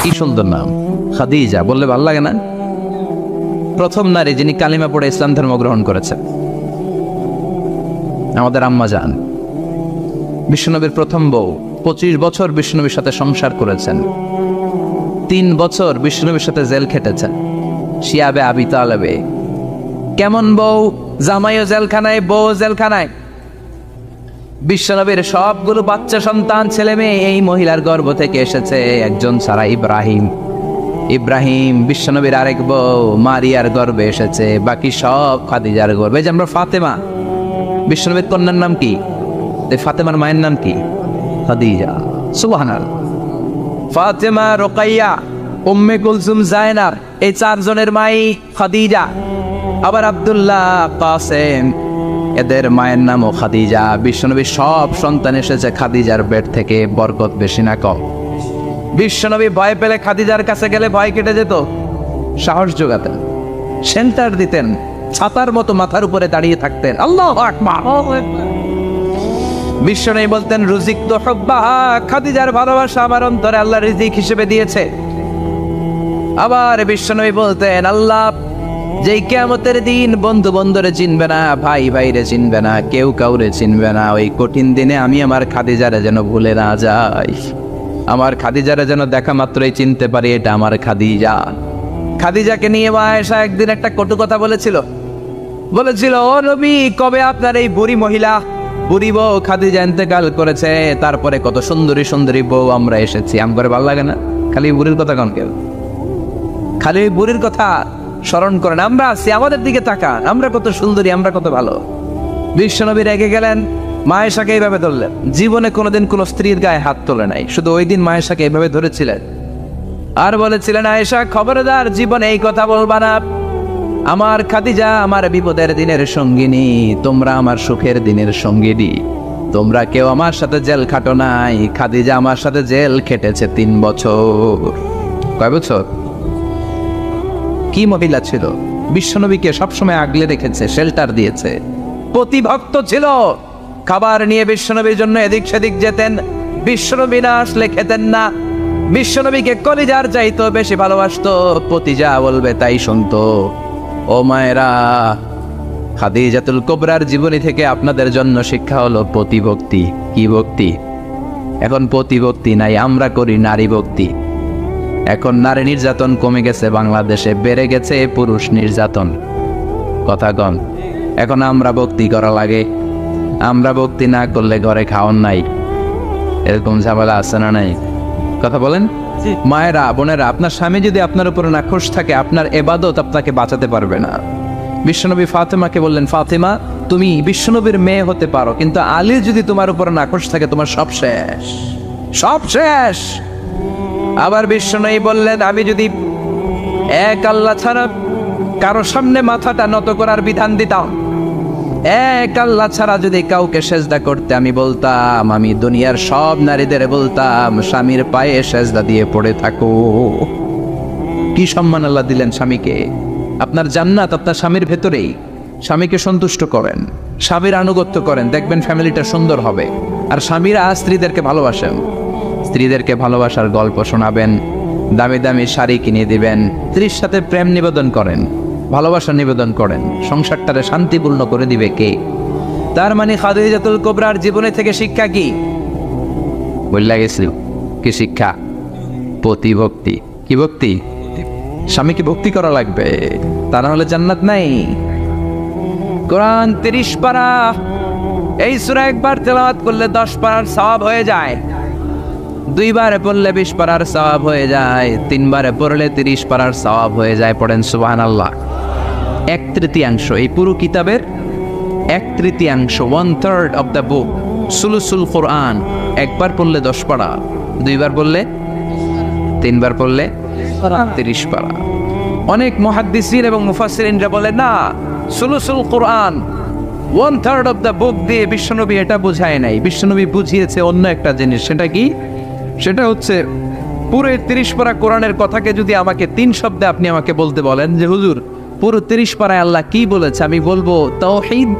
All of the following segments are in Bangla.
কি সুন্দর নাম, খাদিজা বললে ভালো লাগে না? প্রথম নারী যিনি কালিমা পড়ে ইসলাম ধর্ম গ্রহণ করেছেন আমাদের আম্মা জান, বিশ্বনবীর প্রথম বউ। 25 বছর বিশ্বনবীর সাথে সংসার করেছেন, 3 বছর বিশ্বনবীর সাথে জেল খেটেছেন, শিয়াবে আবি তালেবে। কেমন বউ? জামাইও জেলখানায়, বউ জেলখানায়। বিশ্বনবীর সবগুলো বাচ্চা সন্তান, ছেলে মেয়ে এই মহিলার গর্ভ থেকে এসেছে, একজন ছাড়া ইব্রাহিম। ইব্রাহিম বিশ্বনবীর আরেক বউ মারিয়ার গর্ভে এসেছে, বাকি সব খাদিজার গর্ভে। যে আমরা ফাতেমা, বিশ্বনবীর কন্যার নাম কি? ফাতেমার মায়ের নাম কি? খাদিজা। সুবহানাল্লাহ। ফাতেমা, রোকাইয়া, উম্মে কুলসুম, জায়নাব, এই 4 জনের মাই খাদিজা। আবার আব্দুল্লাহ, কাসেম, এদের মায়ের নামও খাদিজা। বিশ্বনবীর সব সন্তান এসেছে খাদিজার পেট থেকে। বরকত বেশি না কম? বিশ্বনবী ভয় পেলে খাদিজার কাছে গেলে ভয় কেটে যেত, সাহস যোগাতেন, সেন্টার দিতেন, ছাতার মতো মাথার উপরে দাঁড়িয়ে থাকতেন। আল্লাহু আকবার। বিশ্বনবী বলতেন, রুজিক তো হুব্বাহা, খাদিজার ভালোবাসা আমার অন্তরে আল্লাহ রিজিক হিসেবে দিয়েছে। আবার বিশ্বনবী বলতেন, আল্লাহ যেই কিয়ামতের দিন বন্ধু বন্ধুরে চিনবে না, ভাই ভাইরে চিনবে না, কেউ কাউরে চিনবে না, ওই কঠিন দিনে আমি আমার খাদিজারে যেন ভুলে না যাই, আমার খাদিজারে যেন দেখা মাত্রই চিনতে পারি এটা আমার খাদিজা। খাদিজাকে নিয়ে মা আয়েশা একদিন একটা কটু কথা বলেছিল, ও নবী, কবে আপনার এই বুড়ি মহিলা, বুড়ি বউ খাদিজা ইন্তেকাল করেছে, তারপরে কত সুন্দরী সুন্দরী বউ আমরা এসেছি, আম করে ভালো লাগে না? খালি বুড়ির কথা কন কেউ, খালি ওই বুড়ির কথা স্মরণ করেন। আমরা আছি, আমাদের দিকে তাকান, আমরা কত সুন্দরী, আমরা কত ভালো। বিশ্বনবী রেগে গেলেন, মা আয়েশাকে এইভাবে ধরলেন। জীবনে কোনোদিন কোনো স্ত্রীর গায়ে হাত তোলে নাই, শুধু ওই দিন মা আয়েশাকে এইভাবে ধরেছিলেন আর বলেছিলেন, আয়েশা খবরদার, জীবনে এই কথা বলবা না। আমার খাদিজা আমার বিপদের দিনের সঙ্গিনী, তোমরা আমার সুখের দিনের সঙ্গিনী। তোমরা কেউ আমার সাথে জেল খাটো নাই, খাদিজা আমার সাথে জেল খেটেছে 3 বছর। কয় বছর? কি মহিলা ছিল! বিশ্বনবীকে সবসময় আগলে রেখেছে, শেল্টার দিয়েছে, প্রতিভক্ত ছিল। খাবার নিয়ে বিশ্বনবীর জন্য এদিক সেদিক যেতেন, বিশ্বনবী না আসলে খেতেন না। বিশ্বনবীকে কলিজার চাইতো বেশি ভালোবাসতো, পতি যা বলবে তাই শুনতো। ও মায়েরা, খাদিজাতুল কুবরার জীবনী থেকে আপনাদের জন্য শিক্ষা হলো প্রতিভক্তি। কি ভক্তি? এখন প্রতিভক্তি নাই, আমরা করি নারী ভক্তি। এখন নারী নির্যাতন কমে গেছে বাংলাদেশে, বেড়ে গেছে পুরুষ নির্যাতন। কথা কন। এখন আমরা ভক্তি করা লাগে, আমরা ভক্তি না করলে ঘরে খাওয়ান নাই, এরকম ঝামেলা আছে না নাই? কথা বলেন। মায়েরা, বোনেরা, আপনার স্বামী যদি আপনার উপরে নাখোশ থাকে, আপনার ইবাদত আপনাকে বাঁচাতে পারবে না। বিশ্বনবী ফাতেমাকে বললেন, ফাতেমা তুমি বিশ্বনবীর মেয়ে হতে পারো, কিন্তু আলী যদি তোমার উপরে নাখোশ থাকে, তোমার সব শেষ, সব শেষ। আবার বিশ্বনবী বললেন, আমি যদি এক আল্লাহ ছাড়া কারো সামনে মাথাটা নত করার বিধান দিতাম, এক আল্লাহ ছাড়া যদি কাউকে সেজদা করতে আমি বলতাম, আমি দুনিয়ার সব নারীদের বলতাম স্বামীর পায়ে সেজদা দিয়ে পড়ে থাকো। কি সম্মান আল্লাহ দিলেন স্বামীকে! আপনার জান্নাত আপনার স্বামীর ভেতরেই। স্বামীকে সন্তুষ্ট করেন, স্বামীর আনুগত্য করেন, দেখবেন ফ্যামিলিটা সুন্দর হবে। আর স্বামীরা স্ত্রীদেরকে ভালোবাসেন, স্ত্রীদেরকে ভালোবাসার গল্প শোনাবেন, দামি দামি শাড়ি কিনে দিবেন, স্ত্রীর সাথে প্রেম নিবেদন করেন, ভালোবাসা নিবেদন করেন, সংসারটারে শান্তিপূর্ণ করে দিবে কে? তার মানে খাদিজাতুল কুবরার জীবনে থেকে শিক্ষা কি? বললা গেছিল কি শিক্ষা? প্রতিভক্তি। কি ভক্তি? স্বামীকে ভক্তি করা লাগবে, তা না হলে জান্নাত নাই। কোরআন 30 পারা, এই সূরা একবার তেলাওয়াত করলে 10 পারার সওয়াব হয়ে যায়, 2 বারে পড়লে 20 পারার সওয়াব হয়ে যায়, 3 বারে পড়লে 30 পারার সওয়াব হয়ে যায়। পড়েন সুবহানাল্লাহ। 1/3 এই পুরো কিতাবের 1/3, 1/3 অফ দ্য বুক, সুলুসুল কোরআন। একবার পড়লে 10 পারা, 2 বার পড়লে, 3 বার পড়লে 30 পারা। অনেক মুহাদ্দিসিন এবং মুফাসসিরিনরা বলে না, সুলুসুল কোরআন 1/3 অফ দ্য বুক দিয়ে বিশ্বনবী এটা বুঝায় নাই। বিশ্বনবী বুঝিয়েছে অন্য একটা জিনিস। সেটা কি? সেটা হচ্ছে পুরো 30 পারা কোরআনের কথাকে যদি আমাকে 3 শব্দে আপনি আমাকে বলতে বলেন যে হুজুর পুরো 30 পারায় আল্লাহ কি বলেছে, আমি বলবো তাওহীদ,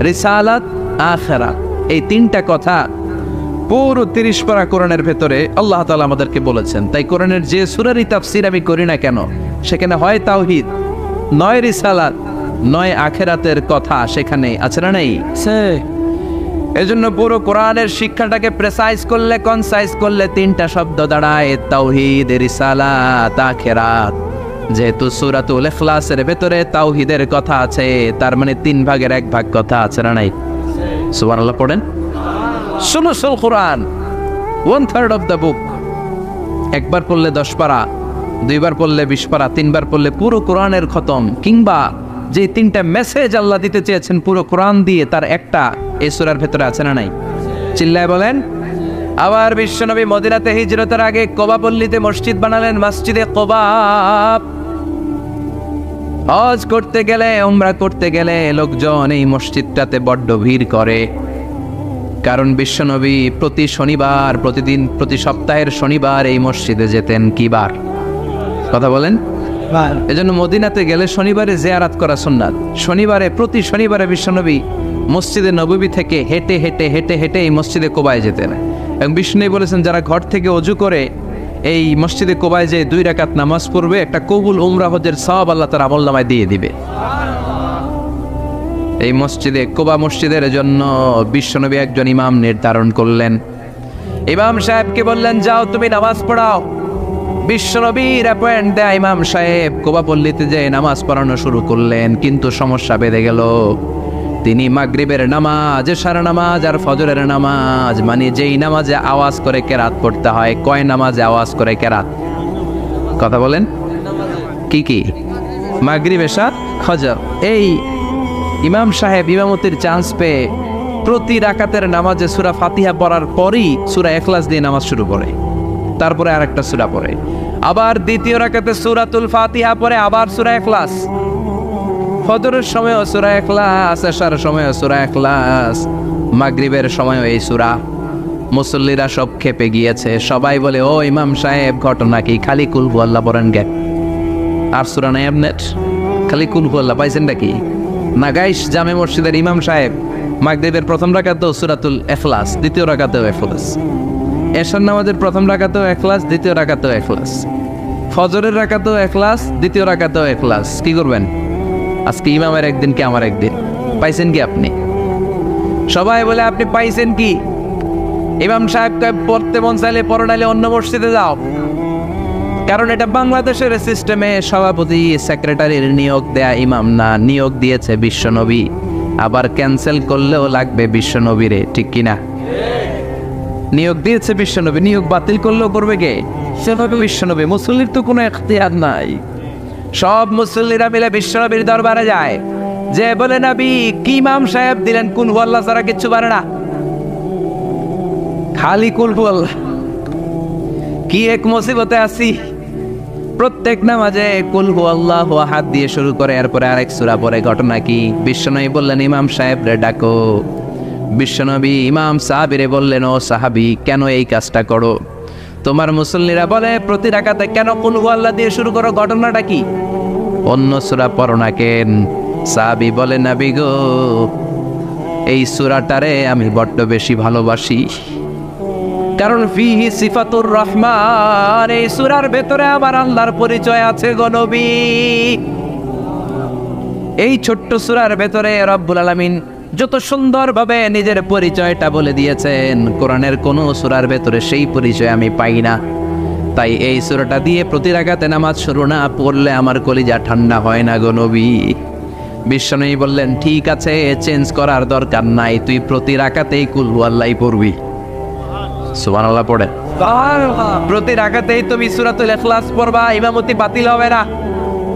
রিসালাত, আখিরাত। এই 3টা কথা পুরো 30 পারা কোরআনের ভেতরে আল্লাহ তাআলা আমাদেরকে বলেছেন। তাই কোরআনের যে সূরারই তাফসীর আমি করি না কেন, সেখানে হয় তাওহীদ, নয় রিসালাত, নয় আখিরাতের কথা সেখানে আছে না নাই? এজন্য পুরো কোরআনের শিক্ষাটাকে প্রেসাইজ করলে, কনসাইজ করলে 3টা শব্দ দাঁড়ায়, তাওহীদ, রিসালাত, আখিরাত। যেহেতু সূরাতুল ইখলাসের ভেতরে তাওহীদের কথা আছে, তার মানে 3 ভাগের 1 ভাগ কথা আছে না নাই? সুবহানাল্লাহ পড়েন। সুলুসুল কোরআন, 1/3 অফ দ্য বুক। একবার পড়লে 10 পারা, 2বার পড়লে 20 পারা, 3বার পড়লে পুরো কোরআনের খতম। কিংবা যে 3টা মেসেজ আল্লাহ দিতে চেয়েছেন পুরো কোরআন দিয়ে, তার একটা এই সূরার ভেতরে আছে না নাই? চিল্লায় বলেন। আবার বিশ্বনবী মদিনাতে হিজরতের আগে কোবা পল্লীতে মসজিদ বানালেন, মসজিদে কোবা। হজ করতে গেলে, উমরা করতে গেলে লোকজন এই মসজিদটাতে বড্ড ভিড় করে। কারণ বিশ্বনবী প্রতি শনিবার, প্রতি সপ্তাহের শনিবার এই মসজিদে যেতেন। কি বার? কথা বলেন। এজন্য মদিনাতে গেলে শনিবারে জিয়ারাত করা সুন্নাত। প্রতি শনিবারে বিশ্বনবী মসজিদে নববী থেকে হেঁটে হেঁটে হেঁটে হেঁটে এই মসজিদে কোবায় যেতেন। এবং বিষ্ণু বলেছেন, যারা ঘর থেকে অজু করে এই মসজিদে কোবায় যে 2 রাকাত নামাজ পড়বে, একটা কবুল উমরা হজের সওয়াব আল্লাহ তার আমলনামায় দিয়ে দিবে। এই মসজিদে কোবা মসজিদের জন্য বিশ্বনবী একজন ইমাম নির্ধারণ করলেন। ইমাম সাহেবকে বললেন, যাও তুমি নামাজ পড়াও। বিশ্বনবীর অ্যাপয়েন্ট দেয়া ইমাম সাহেব কোবা পল্লীতে যে নামাজ পড়ানো শুরু করলেন। কিন্তু সমস্যা বেঁধে গেল। তিনি মাগরিবের নামাজ, এশার নামাজ আর ফজরের নামাজ, মানে যেই নামাজে আওয়াজ করে কেরাত পড়তে হয়, কয় নামাজে আওয়াজ করে কেরাত? কথা বলেন। কি কি? মাগরিব, এশা, ফজর। এই ইমাম সাহেব ইমামতির চান্স পেয়ে প্রতি রাকাতের নামাজে সূরা ফাতিহা পড়ার পরই সূরা ইখলাস দিয়ে নামাজ শুরু করে, তারপরে আরেকটা সূরা পড়ে, আবার দ্বিতীয় রাকাতে সূরাতুল ফাতিহা পড়ে, আবার সূরা ইখলাস। ফজরের সময়ও সূরা ইখলাস, এশার সময়ও সূরা ইখলাস, মাগরিবের সময়ও এই সূরা। মুসল্লিরা সব খেপে গিয়েছে। সবাই বলে, ও ইমাম সাহেব, ঘটনা কি? খালি কুল হু আল্লাহ পড়েন গে, আর সূরা নাই আপনার? খালি কুল হু আল্লাহ পাইছেন নাকি? নাগাইশ জামে মসজিদের ইমাম সাহেব মাগরিবের প্রথম রাকাতেও সূরাতুল ইখলাস, দ্বিতীয় রাকাতেও ইখলাস। এশার নামাজের প্রথম রাকাতেও ইখলাস, দ্বিতীয় রাকাতেও ইখলাস। ফজরের রাকাতেও ইখলাস, দ্বিতীয় রাকাতেও ইখলাস। কি করবেন? আজকে ইমামের একদিন কি আমার একদিন। পাইছেন কি আপনি? সবাই বলে, আপনি পাইছেন কি? ইমাম সাহেবকে পড়তে মন চাইলে পড়ো, নাইলে অন্য মসজিদে যাও। কারণ এটা বাংলাদেশের সিস্টেমে সভাপতি সেক্রেটারির নিয়োগ দেয়া ইমাম না, নিয়োগ দিয়েছে বিশ্বনবী। আবার ক্যান্সেল করলেও লাগবে বিশ্বনবীরে, ঠিক কিনা? নিয়োগ দিয়েছে বিশ্বনবী, নিয়োগ বাতিল করলেও করবে কে? সেভাবে বিশ্বনবী। মুসল্লির তো কোনো এখতিয়ার নাই। সব মুসল্লিরা মিলে বিশ্বনবীর দরবারে যায়, যে বলে, নবী কি ইমাম সাহেব দিলেন, কুল হু আল্লাহ ছাড়া কিচ্ছু পারে না, খালি কুল হু আল্লাহ। কি এক মুসিবতে আছি। প্রত্যেক নামাজে কুল হু আল্লাহু আহাদ দিয়ে শুরু করে, এরপরে আরেক সূরা পড়ে। ঘটনা কি? বিশ্বনবী বললেন, ইমাম সাহেব রে ডাকো। বিশ্বনবী ইমাম সাহাবীরে বললেন, ও সাহাবী, কেন এই কাজটা করো? তোমার মুসল্লিরা বলে, প্রতি রাকাতে কেন কুল হু আল্লাহ দিয়ে শুরু করো? ঘটনাটা কি? অন্য সূরা পড়ো না কেন? সাহাবী বলে, নবী গো, এই সূরাটারে আমি বড্ড বেশি ভালোবাসি। কারণ ফিহি সিফাতুর রহমান, এই সূরার ভেতরে আমার আল্লাহর পরিচয় আছে গো নবী। এই ছোট্ট সূরার ভেতরে রব্বুল আলামিন যত সুন্দরভাবে নিজের পরিচয়টা বলে দিয়েছেন, কোরআনের কোন সূরার ভেতরে সেই পরিচয় আমি পাই না। তাই এই সূরাটা দিয়ে প্রতি রাকাতে নামাজ শুরু না পড়লে আমার কলিজা ঠান্ডা হয় না গো নবী। বিশ্বনবী বললেন, ঠিক আছে, চেঞ্জ করার দরকার নাই, তুই প্রতি রাকাতেই কুল হু আল্লাহই পড়বি। সুবহানাল্লাহ পড়ে। প্রতি রাকাতেই তুমি সূরাতুল ইখলাস পড়বা, ইমামতি বাতিল হবে না।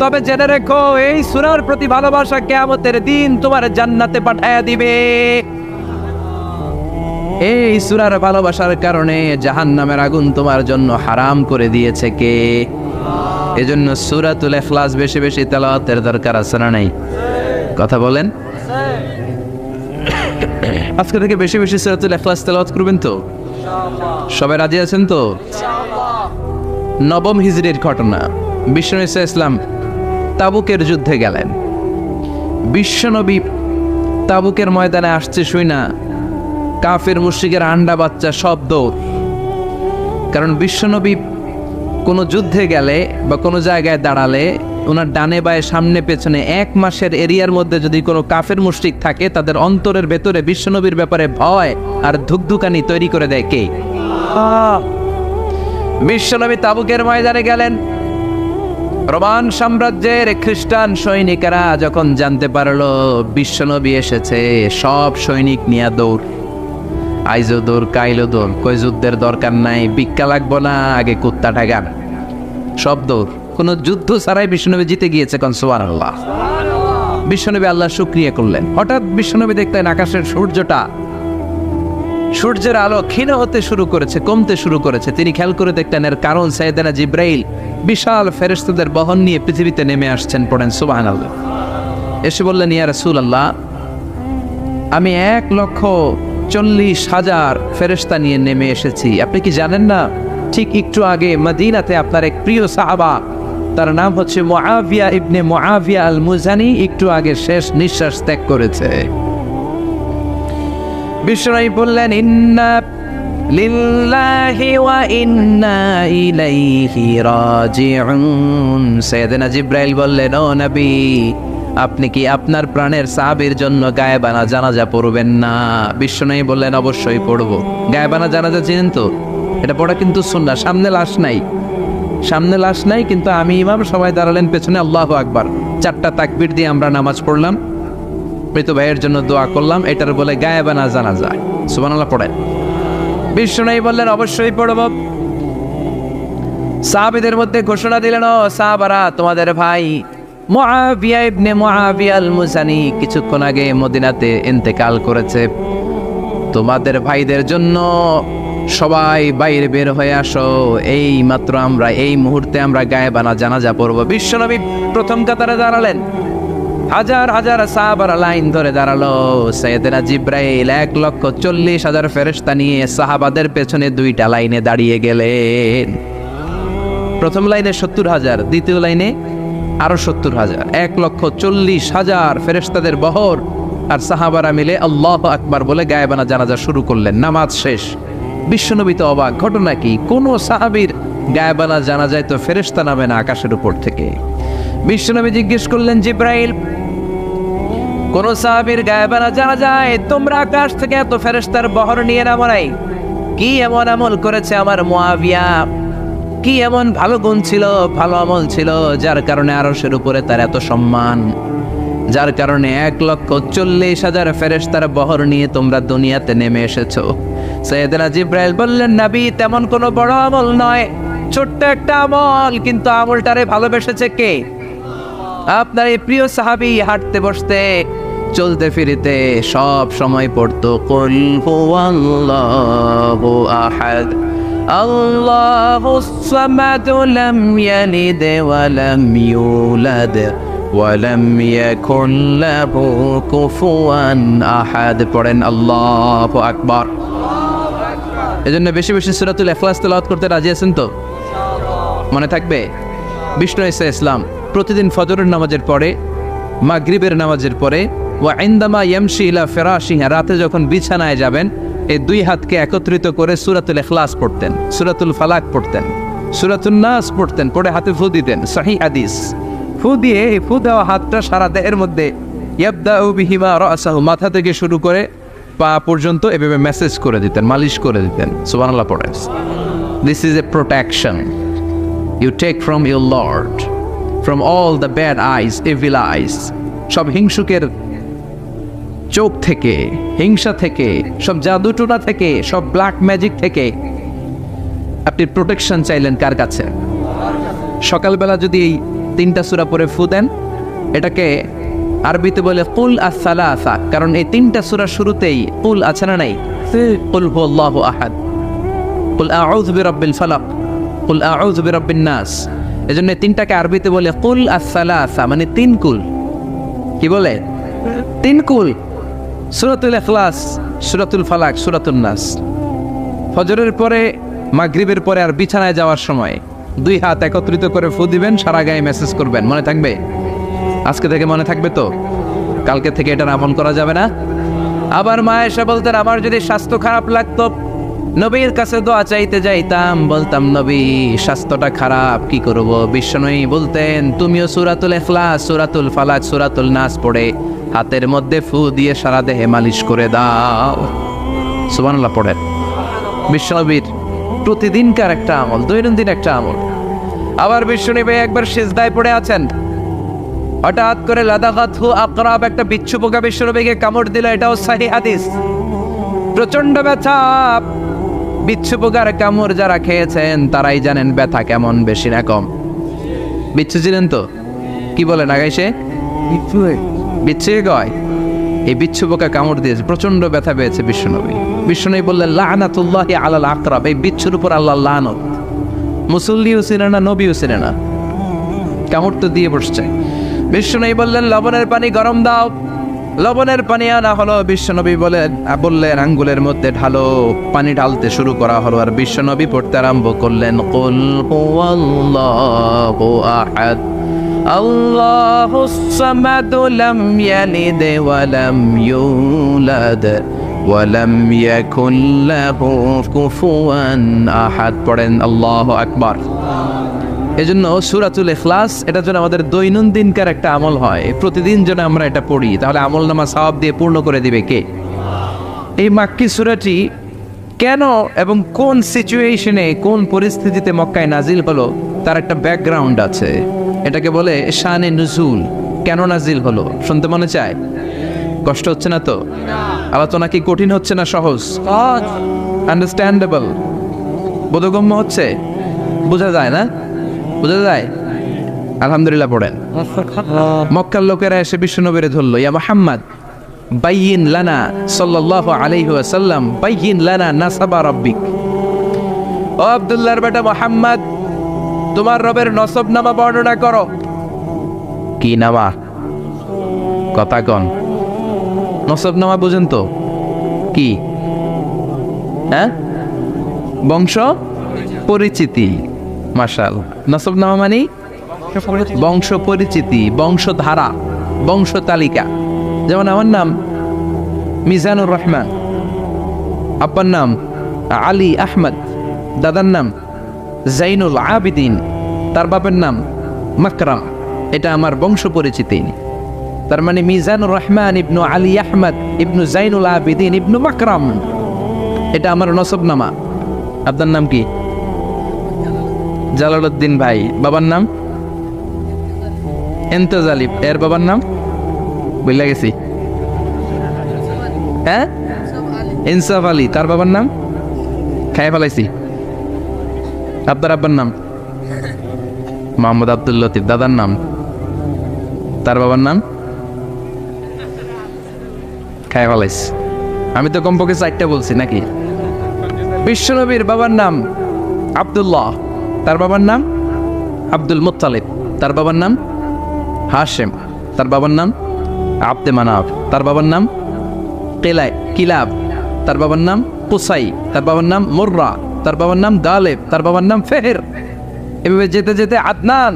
তবে জেনে রেখো, এই সূরার প্রতি ভালোবাসা কিয়ামতের দিন তোমার জান্নাতে পাঠায়া দিবে। এই সূরার ভালোবাসার কারণে জাহান্নামের আগুন তোমার জন্য হারাম করে দিয়েছে কে? এজন্য সূরাতুল ইখলাস বেশি বেশি তেলাওয়াতের দরকার আছে না নাই? কথা বলেন। আজকে থেকে বেশি বেশি সূরাতুল ইখলাস তেলাওয়াত করবেন তো? সবাই রাজি আছেন তো? নবম হিজরির ঘটনা। বিশ্বনবী সাল্লাল্লাহু আলাইহি ওয়াসাল্লাম তাবুকের যুদ্ধে গেলেন। বিশ্বনবী তাবুকের ময়দানে আসছে শুই না কাফের মুশরিকের আন্ডা বাচ্চা সব দৌড়। কারণ বিশ্বনবী কোনো যুদ্ধে গেলে বা কোনো জায়গায় দাঁড়ালে ওনার ডানে বায়ে সামনে পেছনে 1 মাসের এরিয়ার মধ্যে যদি কোনো কাফের মুশরিক থাকে, তাদের অন্তরের ভেতরে বিশ্বনবীর ব্যাপারে ভয় আর ধুকধুকানি তৈরি করে দেয় কে? বিশ্বনবী তাবুকের ময়দানে গেলেন। রোমান সাম্রাজ্যের খ্রিস্টান সৈনিকেরা যখন জানতে পারলো বিশ্বনবী এসেছে, সব সৈনিক নিয়ে দৌড়। আইজো দৌড়, কাইলো দৌড়, কই যুদ্ধের দরকার নাই, ভিক্ষা লাগবো না, আগে কুত্তা ঠাগান, সব দৌড়। কোনো যুদ্ধ ছাড়াই বিশ্বনবী জিতে গিয়েছে। কোন সুবহানাল্লাহ। বিশ্বনবী আল্লাহ শুকরিয়া করলেন। হঠাৎ বিশ্বনবী দেখলেন আকাশের সূর্যের আলো ক্ষীণ হতে শুরু করেছে, কমতে শুরু করেছে। তিনি খেয়াল করে দেখলেন এর কারণ সাইয়েদনা জিব্রাইল বিশাল ফেরেশতাদের বহন নিয়ে পৃথিবীতে নেমে আসছেন। পড়েন সুবহানাল্লাহ। এসে বললেন, ইয়া রাসূলুল্লাহ, আমি 1,40,000 ফেরেশতা নিয়ে নেমে এসেছি। আপনি কি জানেন না, ঠিক একটু আগে মদিনাতে আপনার এক প্রিয় সাহাবা, তার নাম হচ্ছে মুআবিয়া ইবনে মুআবিয়া আল মুজানি, একটু আগে শেষ নিঃশ্বাস ত্যাগ করেছে। বিশ্বনবী বললেন, ইন্না লিল্লাহি ওয়া ইন্না ইলাইহি রাজিউন। সাইয়েদনা জিব্রাইল বললেন, ও নবী, আপনি কি আপনার প্রাণের সাহাবীর জন্য গায়েবানা জানাজা পড়বেন না? বিশ্বনবী বললেন, অবশ্যই পড়ব। গায়েবানা জানাজা চিনেন তো? এটা পড়া কিন্তু সুন্নাহ। সামনে লাশ নাই, কিন্তু আমি ইমাম, সবাই দাঁড়ালেন পেছনে, আল্লাহু আকবার, 4টা তাকবীর দিয়ে আমরা নামাজ পড়লাম, মৃত ভাইয়ের জন্য দোয়া করলাম, এটার বলে গায়েবানা জানাজা। সুবহানাল্লাহ পড়েন। বিশ্বনবী বললেন, অবশ্যই পড়ব। সাহাবীদের মধ্যে ঘোষণা দিলেন, ও সাহাবারা, তোমাদের ভাই মুআবিয়া ইবনে মুআবিয়া আল মুজানি কিছুক্ষণ আগে মদিনাতে ইন্তেকাল করেছে। তোমাদের ভাইদের জন্য সবাই বাইরে বের হয়ে আসো, এই মাত্র আমরা এই মুহূর্তে আমরা গায়েবানা জানাজা পড়ব। বিশ্বনবী প্রথম কাতারে দাঁড়ালেন। হাজার হাজার সাহাবারা লাইন ধরে দাঁড়ালো। সাইয়েদনা জিব্রাইল 1,40,000 ফেরেশতা নিয়ে সাহাবাদের পেছনে 2টা লাইনে দাঁড়িয়ে গেলেন। প্রথম লাইনে 70,000, দ্বিতীয় লাইনে আরো 70,000, 1,40,000 ফেরেশতাদের বহর। আর সাহাবারা মিলে আল্লাহু আকবার বলে গায়েবানা জানাজা শুরু করলেন। নামাজ শেষ। বিশ্বনবী তো অবাক, ঘটনা কি? কোন সাহাবীর গায়েবানা জানাজায় তো ফেরেশতা নামে না আকাশের উপর থেকে। বিশ্বনবী জিজ্ঞেস করলেন, জিব্রাইল, কোন সাহাবীর গায়েবানা জানাজায় তোমরা আকাশ থেকে এত ফেরেশতার বহর নিয়ে নামো নাই? কি এমন আমল করেছে আমার মুআবিয়া? কি এমন ভালো গুণ ছিল, ভালো আমল ছিল, যার কারণে আরশের উপরে তার এত সম্মান, যার কারণে 1,40,000 ফেরেশতার বহর নিয়ে তোমরা দুনিয়াতে নেমে এসেছো? সাইয়েদনা জিব্রাইল বললেন, নবী, তেমন কোনো বড় আমল নয়, ছোট্ট একটা আমল, কিন্তু আমলটারে ভালোবেসেছে কে? আপনার এই প্রিয় সাহাবী হাঁটতে বসতে চলতে ফিরিতে সব সময় পড়তো, কুল হুয়াল্লাহু আহাদ, আল্লাহুস সামাদ, লাম ইয়ালিদ ওয়া লাম ইউলাদ ওয়া লাম ইয়াকুল লাহু কুফুয়ান আহাদ। পড়েন আল্লাহু আকবার। এজন্য বেশি বেশি সূরাতুল ইখলাস তেলাওয়াত করতে রাজি আছেন তো? মনে থাকবে? বিষ্ণু ঈসা ইসলাম প্রতিদিন ফজরের নামাজের পরে, মাগরিবের নামাজের পরে, ওয়া ইনদামা ইয়ামশি ইলা ফিরাশিহি, রাতে যখন বিছানায় যাবেন, এই 2 হাতকে একত্রিত করে সূরাতুল ইখলাস পড়তেন, সূরাতুল ফালাক পড়তেন, সূরাতুন নাস পড়তেন, পড়ে হাতে ফু দিতেন। সহিহ হাদিস। ফু দিয়ে এই ফু দেওয়া হাতটা সারা দেহের মধ্যে ইয়াবদাউ বিহিমা রাসাহু, মাথা থেকে শুরু করে পা পর্যন্ত এভাবে মেসেজ করে দিতেন, মালিশ করে দিতেন। সুবহানাল্লাহ পড়েন। This is a protection you take from your lord, from all the bad eyes, evil eyes, সব হিংসুকের চোখ থেকে, হিংসা থেকে, সব জাদুটোনা থেকে, সব ব্ল্যাক ম্যাজিক থেকে আপনি প্রোটেকশন চাইলেন কার কাছে? সকালবেলা যদি এই 3টা সূরা পড়ে ফু দেন, এটাকে আরবিতে বলে কুল আস-সালাসা, কারণ এই 3টা সূরা শুরুতেই কুল আছে না নাই? কুল হুয়াল্লাহু আহাদ, কুল আউযু বিরাব্বিল ফালাক, কুল আউযু বিরাব্বিন নাস। এজন্য 3টাকে আরবিতে বলে কুল আস-সালাসা, মানে 3 কুল। কি বলে? 3 কুল। সূরাতুল ইখলাস, সূরাতুল ফালাক, সূরাতুন নাস। ফজরের পরে, মাগরিবের পরে আর বিছানায় যাওয়ার সময় 2 হাত একত্রিত করে ফু দিবেন, সারা গায়ে মেসেজ করবেন। মনে থাকবে? আজকে থেকে মনে থাকবে তো? কালকে থেকে এটার আমল করা যাবে না? আবার মা এসে বলতেন আমার যদি স্বাস্থ্য খারাপ লাগতো নবীর কাছে দোয়া চাইতে যাইতাম, বলতাম নবী স্বাস্থ্যটা খারাপ কি করব? বিশ্বনবী বলতেন তুমিও সূরাতুল ইখলাস, সূরাতুল ফালাক, সূরাতুল নাস পড়ে হাতের মধ্যে ফু দিয়ে সারা দেহে মালিশ করে দাও। সুবহানাল্লাহ পড়েন। বিশ্বনবীর প্রতিদিনকার একটা আমল, দৈনন্দিন একটা আমল। আবার বিশ্বনবী একবার সিজদায় পড়ে আছেন, হঠাৎ করে লাদাগাতহু আকরাব, একটা বিচ্ছু পোকা বিশ্বনবীকে কামড় দিল। এটাও সহিহ হাদিস। প্রচন্ড ব্যথা। বিচ্ছু পোকার কামড় যারা খেয়েছেন তারাই জানেন ব্যথা কেমন, বেশি না কম। বিচ্ছু ছিলেন তো? কি বলেন আগাইছে বিচ্ছু কয়, এই বিচ্ছু পোকা কামড় দিয়েছে, প্রচন্ড ব্যথা পেয়েছে বিশ্বনবী। বিশ্বনবী বললেন লাআনাতুল্লাহি আলাল আকরাব, এই বিচ্ছুর উপর আল্লাহর লানত। মুসল্লিও ছিনে না, নবীও ছিনে না, কামড় তো দিয়ে বসছে। বিশ্বনবী বললেন লবণের পানি গরম দাও। লবণের পানি আনা হলো। বিশ্বনবী বললেন আঙ্গুলের মধ্যে ঢালো। পানি ঢালতে শুরু করা হলো, আর বিশ্বনবী পড়তে আরম্ভ করলেন কুল হুয়াল্লাহু আহাদ আল্লাহুস সামাদ লাম ইয়ালিদ ওয়া লাম ইউলাদ ওয়া লাম ইয়াকুল লাহু কুফুয়ান আহাদ। পড়েন আল্লাহু আকবার। এজন্য সূরাতুল ইখলাস এটার জন্য আমাদের দৈনন্দিনকার একটা আমল হয়, প্রতিদিন যেন আমরা এটা পড়ি, তাহলে আমল নামা সওয়াব দিয়ে পূর্ণ করে দিবে কে? এই মাক্কি সূরাটি কেন এবং কোন সিচুয়েশনে, কোন পরিস্থিতিতে মক্কায় নাজিল হলো তার একটা ব্যাকগ্রাউন্ড আছে। এটাকে বলে শানে নুজুল। কেন নাজিল হলো শুনতে মনে চায়? কষ্ট হচ্ছে না তো? আলোচনা কি কঠিন হচ্ছে না সহজ? আন্ডারস্ট্যান্ডেবল, বোধগম্য হচ্ছে? বোঝা যায় না? বোঝা যায়? আলহামদুলিল্লাহ পড়েন। মক্কার লোকেরা এসে বিশ্বনবীরে ধরল, ইয়া মুহাম্মদ বাইয়িন লানা সাল্লাল্লাহু আলাইহি ওয়াসাল্লাম বাইয়িন লানা নাসাবা রাব্বিক। ও আব্দুল্লাহর বেটা মুহাম্মদ, তোমার রবের নসবনামা বর্ণনা করো। কি নামা? কথা কন। নসবনামা বুঝেন তো কি? হ্যাঁ, বংশ পরিচিতি। মাশাআল্লাহ। নসবনামা মানে বংশ পরিচিতি, বংশধারা, বংশ তালিকা। যেমন আমার নাম মিজানুর রহমান, আব্বার নাম আলী আহমদ, দাদার নাম জাইনুল আবিদিন, তার বাপের নাম মাকরাম। এটা আমার বংশ পরিচিতি। তার মানে মিজানুর রহমান ইবনু আলী আহমদ ইবনু জাইনুল আবিদিন ইবনু মাকরাম, এটা আমার নসবনামা। আপনার নাম কি? জালালউদ্দিন ভাই। বাবার নাম ইন্তেজালি। এর বাবার নাম বইলা গেছি। হ্যাঁ, ইনসাফ আলী। তার বাবার নাম খাই ফেলাইছি। আপনার আব্বার নাম মোহাম্মদ আব্দুল লতিফ। দাদার নাম, তার বাবার নাম খাই ফেলাইছি। আমি তো কমপক্ষে 4টা বলছি নাকি? বিশ্বনবীর বাবার নাম আব্দুল্লাহ, তার বাবার নাম আব্দুল মুত্তালিব, তার বাবার নাম হাশেম, তার বাবার নাম আব্দে মানাফ, তার বাবার নাম কিলাব, তার বাবার নাম কুসাই, তার বাবার নাম মুররা, তার বাবার নাম গালেব, তার বাবার নাম ফেহের। এভাবে যেতে যেতে আদনান,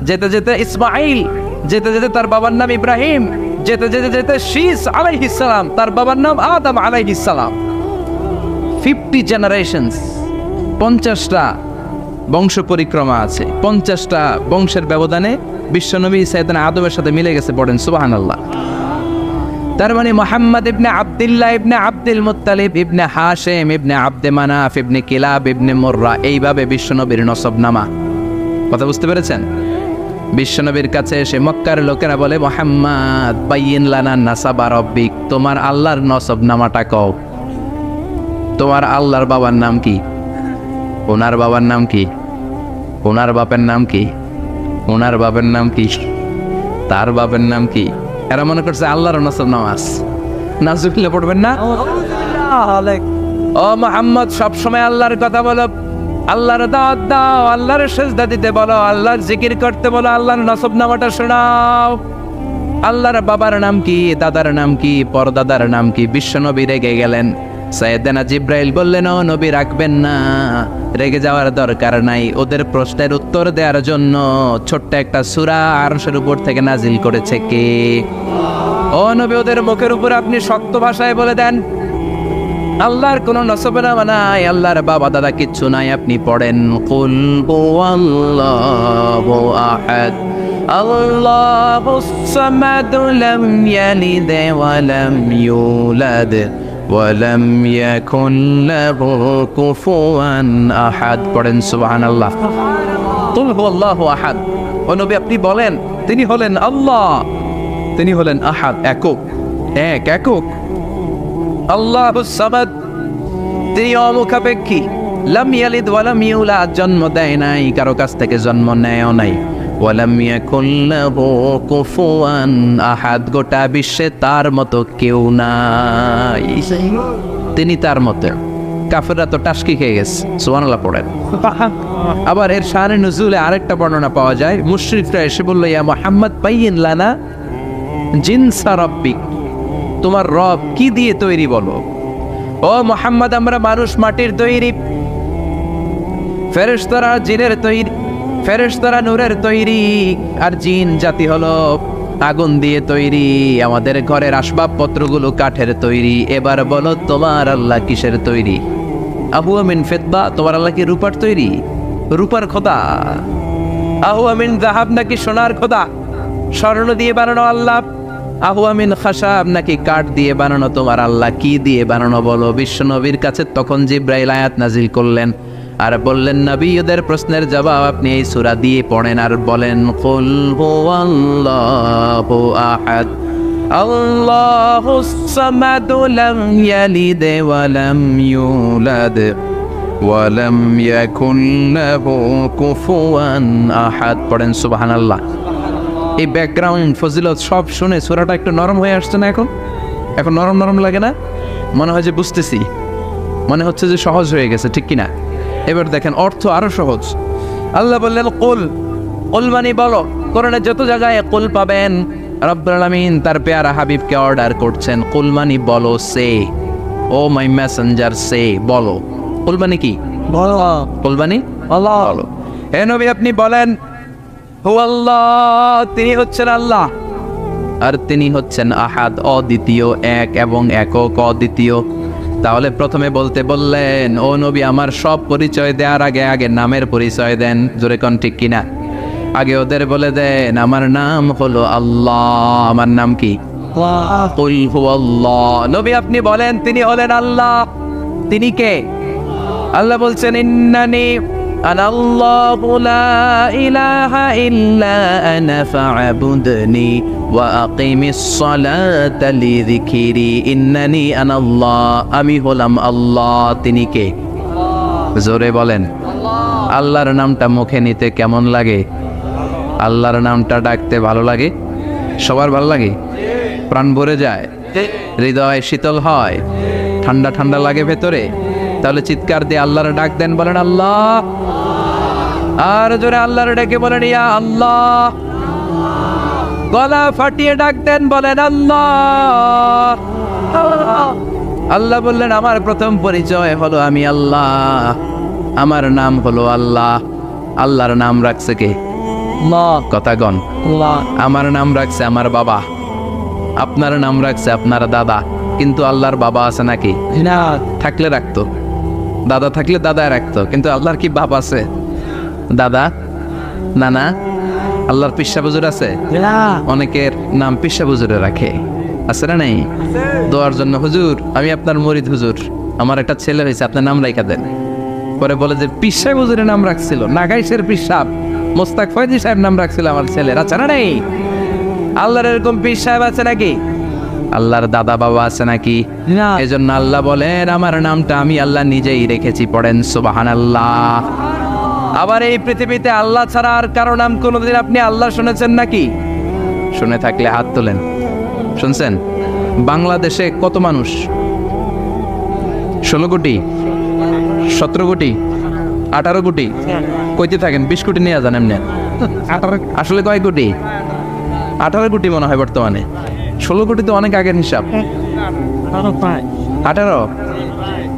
যেতে যেতে ইসমাইল, যেতে যেতে তার বাবার নাম ইব্রাহিম, যেতে যেতে যেতে শীস আলাইহিস সালাম, তার বাবার নাম আদম আলাইহিস সালাম। 50 জেনারেশনস, 50টা বংশ পরিক্রমা আছে। 50টা বংশের ব্যবধানে বিশ্বনবী সাইয়েদনা আদমের সাথে মিলে গেছে। পড়েন সুবহানাল্লাহ। তার মানে মুহাম্মদ ইবনে আব্দুল্লাহ ইবনে আব্দুল মুত্তালিব ইবনে হাশেম ইবনে আব্দে মানাফ ইবনে কিলাব ইবনে মুররা, এইভাবে বিশ্বনবীর নসবনামা। কথা বুঝতে পেরেছেন? বিশ্বনবীর কাছে এসে মক্কার লোকেরা বলে মুহাম্মদ বাইয়িন লানা নাসাবা রাব্বিক, তোমার আল্লাহর নসবনামাটা কও। তোমার আল্লাহর বাবার নাম কি? ওনার বাবার নাম কি? ওনার বাপের নাম কি? ওনার বাপের নাম কি? তার বাপের নাম কি? এরা মনে করছে আল্লাহর নসবনামা আছে। নাজুবিল্লাহ পড়বেন না? ও মুহাম্মদ, সবসময় আল্লাহর কথা বলো, আল্লাহর দাওয়াত দাও, আল্লাহর সিজদা দিতে বলো, আল্লাহর জিকির করতে বলো, আল্লাহর নসবনামাটা শোনাও। আল্লাহর বাবার নাম কি? দাদার নাম কি? পরদাদার নাম কি? বিশ্বনবী রেগে গেলেন। সাইয়েদনা জিব্রাইল বললেন, ও নবী রাখবেন না, রেগে যাওয়ার দরকার নাই। ওদের প্রশ্নের উত্তর দেওয়ার জন্য ছোট্ট একটা সূরা আরশের উপর থেকে নাজিল করেছে কে? ও নবী ওদের মুখের উপর আপনি শক্ত ভাষায় বলে দেন আল্লাহর কোন নসবনামা নাই, আল্লাহর বাবা দাদা কিচ্ছু নাই। আপনি পড়েন কুল হুয়াল্লাহু আহাদ আল্লাহুস সামাদ লাম ইয়ালিদ ওয়া লাম ইউলাদ ওয়া লাম ইয়াকুন লাহু কুফুয়ান আহাদ। পড়েন সুবহানাল্লাহ। কুল হুয়াল্লাহু আহাদ। ও নবী আপনি বলেন তিনি হলেন আল্লাহ, তিনি হলেন আহাদ, একক, একক। আল্লাহুস সামাদ, তিনি অমুখাপেক্ষী। লাম ইয়ালিদ ওয়া লাম ইউলাদ, জন্ম দেয় নাই, কারো কাছ থেকে জন্ম নেয়ও নাই। ওয়া লাম ইয়াকুল লাহু কুফুয়ান আহাদ, গোটা বিশ্বে তার মতো কেউ নাই, তিনি তার মতো। কাফেররা তো টাসকি খেয়ে গেছে। সুবহানাল্লাহ পড়েন। আবার এর শানে নুজুলে আরেকটা বর্ণনা পাওয়া যায়, মুশরিকরা এসে বলল ইয়া মুহাম্মদ বাইয়িন লানা জিনসা রাব্বিক, তোমার রব কি দিয়ে তৈরি বলো। ও মুহাম্মদ আমরা মানুষ মাটির তৈরি, ফেরেশতারা জিনের তৈরি, ফেরেশতারা নূরের তৈরি, আর জিন জাতি হলো আগুন দিয়ে তৈরি, আমাদের ঘরের আসবাবপত্রগুলো কাঠের তৈরি। এবার বলো তোমার আল্লাহ কিসের তৈরি? আহুয়া মিন ফিদ্দা, তোমার আল্লাহ কি রূপার তৈরি? রূপার খোদা? আহুয়া মিন যাহাব, নাকি সোনার খোদা, স্বর্ণ দিয়ে বানানো আল্লাহ? আহুয়া মিন খাশাব, নাকি কাঠ দিয়ে বানানো তোমার আল্লাহ? কি দিয়ে বানানো বলো? বিশ্ব নবীর কাছে তখন জিব্রাইল আয়াত নাজিল করলেন আর বললেন নবী ওদের প্রশ্নের জবাব আপনি এই সূরা দিয়ে পড়েন আর বলেন কুল হুয়াল্লাহু আহাদ আল্লাহুস সামাদ লাম ইয়ালিদ ওয়া লাম ইউলাদ ওয়া লাম ইয়াকুন লাহু কুফুয়ান আহাদ। পড়েন সুবহানাল্লাহ। এই ব্যাকগ্রাউন্ড ফজিলত সব শুনে সূরাটা একটু নরম হয়ে আসছে না? এখন নরম নরম লাগে না? মনে হয় যে বুঝতেছি, মনে হচ্ছে যে সহজ হয়ে গেছে, ঠিক কিনা? এবার দেখেন অর্থ আরো সহজ। আল্লাহ বললেন কুল, কুল মানে বলো। কোরআনে যত জায়গায় কুল পাবেন রব্বুল আলামিন তার পেয়ারা হাবিবকে অর্ডার করছেন কুল মানে বলো, সে ও মাই মেসেঞ্জার, সে বলো। কুল মানে কি? বলো। কুল মানে আল্লাহ, বলো। হে নবী আপনি বলেন হুয়াল্লাহ, তিনি হচ্ছেন আল্লাহ, আর তিনি হচ্ছেন আহাদ, অদ্বিতীয়, এক এবং একক, অদ্বিতীয়। তাহলে প্রথমে বলতে বললেন ও নবী আমার সব পরিচয় দেওয়ার আগে আগে নামের পরিচয় দেন। জোরে কোন ঠিক কিনা? আগে ওদের বলে দেন আমার নাম হলো আল্লাহ। আমার নাম কি? কুল হুয়াল্লাহ। নবী আপনি বলেন তিনি হলেন আল্লাহ। তিনি কে? আল্লাহ বলছেন ইন্নানি আনাল্লাহু লা ইলাহা ইল্লা আনা ফা'বুদনি ওয়া আকিমিস সালাতা লিযিকরি। ইন্নানি আনাল্লাহ, আমি হলাম আল্লাহ। তিনি কে? জোরে বলেন। আল্লাহর নামটা মুখে নিতে কেমন লাগে? আল্লাহর নামটা ডাকতে ভালো লাগে? সবার ভালো লাগে? প্রাণ ভরে যায়, হৃদয় শীতল হয়, ঠান্ডা ঠান্ডা লাগে ভেতরে। তাহলে চিৎকার দিয়ে আল্লাহর ডাক দেন, বলেন আল্লাহ। আর জোরে আল্লাহর ডেকে বলেন ইয়া আল্লাহ। গলা ফাটিয়ে ডাক দেন, বলেন আল্লাহ। আল্লাহ বললেন আমার প্রথম পরিচয় হলো আমি আল্লাহ, আমার নাম হলো আল্লাহ। আল্লাহর নাম রাখছে কে? কথা গণ। আমার নাম রাখছে আমার বাবা, আপনার নাম রাখছে আপনার দাদা। কিন্তু আল্লাহর বাবা আছে নাকি? থাকলে রাখতো, দাদা থাকলে দাদা রাখতো। কিন্তু আল্লাহর কি বাপ আছে? দাদা, নানা? আল্লাহর পিসা বুজুর আছে? অনেকের নাম পিসা বুজুরে রাখে, আছে না নাই? দোয়ার জন্য হুজুর আমি আপনার মুরিদ, হুজুর আমার একটা ছেলে হয়েছে, আপনার নাম রাখা দেন। পরে বলে যে পিসা বুজুরের নাম রাখছিল, নাগাইশের পিসাব মোস্তাক ফয়জি সাহেব নাম রাখছিল আমার ছেলের, আছে না নাই? আল্লাহর এরকম পীর সাহেব আছে নাকি? আল্লাহর দাদা বাবা আছে নাকি? এজন্য আল্লাহ বলেন আমার নামটা আমি আল্লাহ নিজেই রেখেছি। পড়েন সুবহানাল্লাহ। আবার এই পৃথিবীতে আল্লাহ ছাড়া আর কারো নাম কোনোদিন আপনি আল্লাহ শুনেছেন নাকি? শুনে থাকলে হাত তোলেন। শুনছেন? বাংলাদেশে কত মানুষ? 16 কোটি, 17 কোটি, 18 কোটি? কইতে থাকেন 20 কোটি নিয়ে যান এমনি। আসলে কয় কোটি? 18 কোটি মনে হয় বর্তমানে। 16 কোটি তো অনেক আগের হিসাব।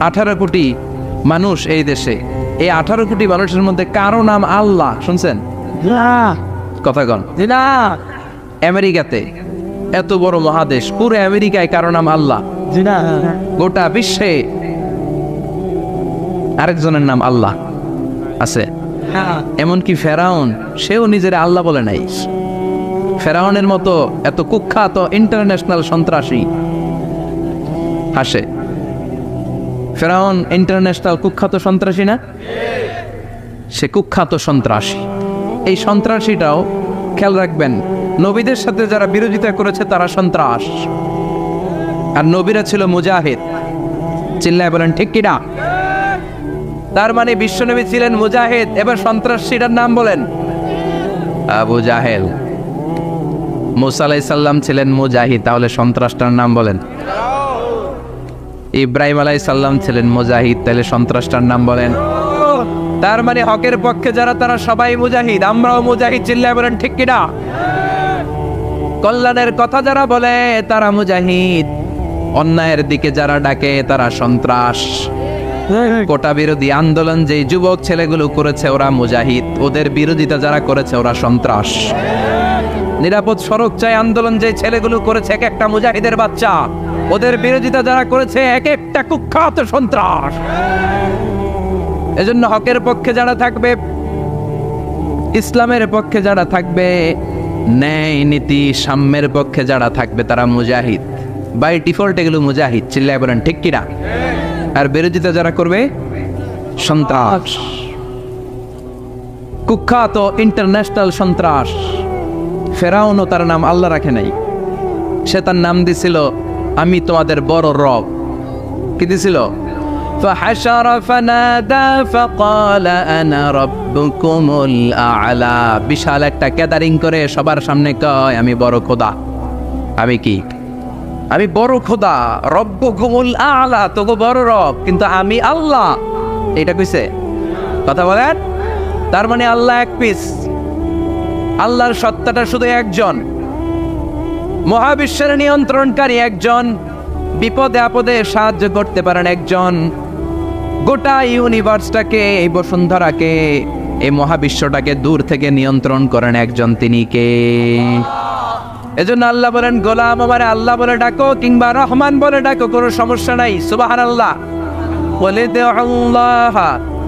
18 কোটি মানুষ এই দেশে। এই 18 কোটি মানুষের মধ্যে কারো নাম আল্লাহ শুনছেন? কথা কন। আমেরিকাতে এত বড় মহাদেশ, পুরো আমেরিকায় কারো নাম আল্লাহ, গোটা বিশ্বে আরেকজনের নাম আল্লাহ আছে। এমনকি ফেরাউন, সেও নিজের আল্লাহ বলে নাই। ফেরাউনের মতো এত কুখ্যাত ইন্টারন্যাশনাল সন্ত্রাসী আসে। ফেরাউন ইন্টারন্যাশনাল কুখ্যাত সন্ত্রাসী না? সে কুখ্যাত সন্ত্রাসী। এই সন্ত্রাসীটাও খেয়াল রাখবেন, নবীদের সাথে যারা বিরোধিতা করেছে তারা সন্ত্রাস, আর নবীরা ছিল মুজাহিদ। চিল্লায় বলেন ঠিক কিনা? তার মানে বিশ্বনবী ছিলেন মুজাহিদ। এবার সন্ত্রাসীটার নাম বলেন, আবু জাহেল। মুসা আলাইহিস সালাম ছিলেন মুজাহিদ, তাহলে সন্ত্রাসটার নাম বলেন। ইব্রাহিম আলাইহিস সালাম ছিলেন মুজাহিদ, তাহলে সন্ত্রাসটার নাম বলেন। তার মানে হকের পক্ষে যারা তারা সবাই মুজাহিদ, আমরাও মুজাহিদ। চিল্লায় বলেন ঠিক কিনা? কল্যাণের কথা যারা বলে তারা মুজাহিদ, অন্যায়ের দিকে যারা ডাকে তারা সন্ত্রাস। কোটা বিরোধী আন্দোলন যে যুবক ছেলেগুলো করেছে ওরা মুজাহিদ, ওদের বিরোধিতা যারা করেছে ওরা সন্ত্রাস। নিরাপদ সড়ক চাই আন্দোলন যে ছেলেগুলো করেছে এক একটা মুজাহিদের বাচ্চা, ওদের বিরোধিতা যারা করেছে এক একটা কুখ্যাত সন্ত্রাস। এজন্য হকের পক্ষে যারা থাকবে, ইসলামের পক্ষে যারা থাকবে, ন্যায় নীতি সাম্যের পক্ষে যারা থাকবে তারা মুজাহিদ। বাই ডিফল্ট এগুলো মুজাহিদ। চিল্লায় বলেন ঠিক কিনা? আর বিরোধিতা যারা করবে সন্ত্রাস, কুখ্যাত ইন্টারন্যাশনাল সন্ত্রাস। ফেরাউনও তার নাম আল্লাহ রাখে নাই, সে তার নাম দিছিল আমি তোমাদের বড় রব। কি দিছিল? فحشر فنادى فقال انا ربكم الاعلى। বিশাল একটা গ্যাদারিং করে সবার সামনে কয় আমি বড় খোদা। আমি কি? আমি বড় খোদা, রব্বুকুমুল আ'লা, তোগো বড় রব, কিন্তু আমি আল্লাহ। এটা কইছে? কথা বলেন। তার মানে আল্লাহ এক পিস, আল্লাহর সত্তাটা শুধু একজন, মহাবিশ্বের নিয়ন্ত্রণকারী একজন, বিপদে আপদে সাহায্য করতে পারেন একজন, গোটা ইউনিভার্সটাকে, এই বসুন্ধরাকে, এই মহাবিশ্বটাকে দূর থেকে নিয়ন্ত্রণ করেন একজন, তিনি কে? এজন্য আল্লাহ বলেন, গোলাম আমারে আল্লাহ বলে ডাকো কিংবা রহমান বলে ডাকো, কোনো সমস্যা নাই। সুবহানাল্লাহ। বলে দে আল্লাহ